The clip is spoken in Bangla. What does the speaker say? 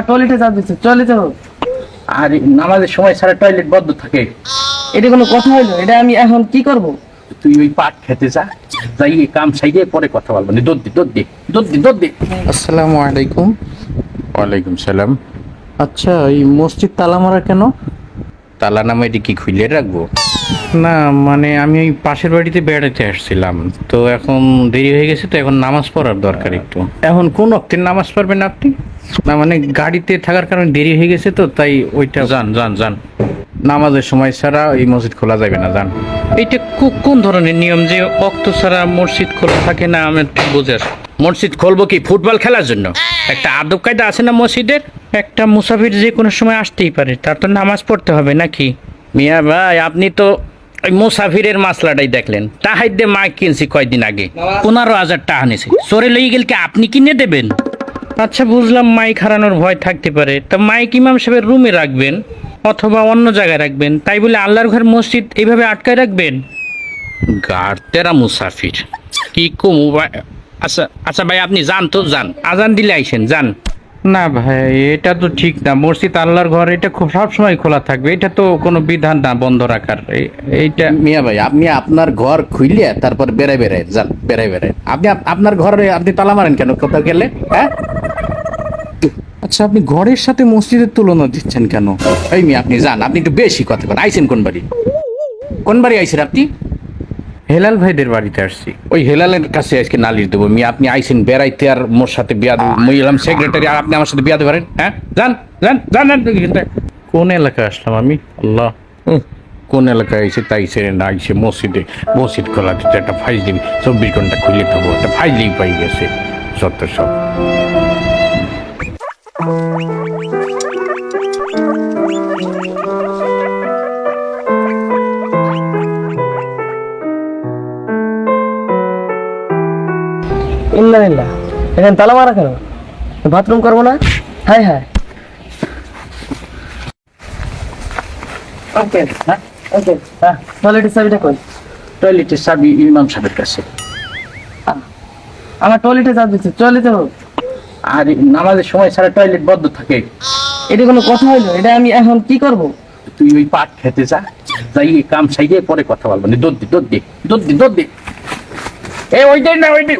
আমার টয়লেটে চাপ দিচ্ছে, চলে যাবো। আর নামাজের সময় সারা টয়লেট বন্ধ থাকে। এটা কোনো কথা হইলো? এটা আমি এখন কি করব? তুই ওই পাট খেতে যা, যাই কাম সাইডে পরে কথা বলবো। দৌড় দে। আসসালামু আলাইকুম। ওয়ালাইকুম সালাম। আচ্ছা, এই মসজিদ তালা মারা কেন? তালা নামা এটি কি খুলে রাখবো? না মানে আমি ওই পাশের বাড়িতে বেড়াতে আসছিলাম, তো এখন দেরি হয়ে গেছে, তো এখন নামাজ পড়ার দরকার একটু। এখন কোন অক্টের নামাজ পড়বেন আপনি? না মানে গাড়িতে থাকার কারণে দেরি হয়ে গেছে, তো তাই ওইটা। যান নামাজের সময় ছাড়া এই মসজিদ খোলা যাবে না, যান। এইটা কোন ধরনের নিয়ম যে অক্ত ছাড়া মসজিদ খোলা থাকে না? আমি ঠিক বুঝে আসি। মসজিদ খুলবো কি ফুটবল খেলার জন্য? একটা আদব কায়দা আছে না মসজিদের? একটা মুসাফির যে কোনো সময় আসতেই পারে, তার তো নামাজ পড়তে হবে নাকি? মিয়া ভাই, আপনি তো ওই মুসাফিরের মাসলাটাই দেখলেন। টাহাই দিয়ে মাইক কিনছি কয়দিন আগে, 15,000 টাকা নিয়েছে। সরে লই গেল কি আপনি কিনে দেবেন? আচ্ছা বুঝলাম, মাইক হারানোর ভয় থাকতে পারে, তা মাইক ইমাম সাহেবের রুমে রাখবেন অথবা অন্য জায়গায় রাখবেন, তাই বলে আল্লাহর ঘর মসজিদ এইভাবে আটকায় রাখবেন? গাড়তেরা মুসাফির কি কমু ভাই। আচ্ছা ভাই, আপনি যান তো, যান, আজান দিলে আইসেন, যান। না ভাই, এটা তো ঠিক না। মসজিদ আল্লাহর ঘর, এটা সব সময় খোলা থাকবে, এটা তো কোনো বিধান না বন্ধ রাখার। এইটা মিয়া ভাই, আপনি আপনার ঘর খুইলে তারপর বেড়ায় যান, বেড়ায়। আপনি আপনার ঘরে আপনি তালা মারেন কেন কোথাও গেলে? হ্যাঁ, আচ্ছা, আপনি ঘরের সাথে মসজিদের তুলনা দিচ্ছেন কেন? এই মিয়া আপনি যান, আপনি একটু বেশি কথা বলেন। আইসেন কোন বাড়ি আইসেন আপনি? হেলাল ভাইদের বাড়িতে আসছি। ওই হেলালের কাছে আজকে নালিশ দেবো। মিয়া আপনি আইসেন বেড়াইতে, আর মোর সাথে বিয়া দেবো। মই এলাম সেক্রেটারি, আর আপনি আমার সাথে বিয়া দেবেন? হ্যাঁ, যান। কোন এলাকায় আসলাম আমি? আল্লাহ, কোন এলাকায় আইসে তাই সেরে না আইসে মসজিদ খোলা দিতে একটা ফাইজ দিবি। 24 ঘন্টা খুলে খাবো, একটা ফাইজই পাই গেছে সত্য সব। ইল্লা এখানে তালা মারা কেন? বাথরুম করবো না? হ্যাঁ ওকে হ্যাঁ, টয়লেটের চাবিটা কই? টয়লেটের চাবি ইমাম সাহেবের কাছে। আমার টয়লেটে চাপ দিচ্ছে, চলে যাবো। আর নামাজের সময় সারা টয়লেট বন্ধ থাকে। এটা কোনো কথা হইলো? এটা আমি এখন কি করব? তুই ওই পাট খেতে যা, যাই কাম সাইডে পরে কথা বলবো। দৌড় দে। ওইটাই না, ওইটাই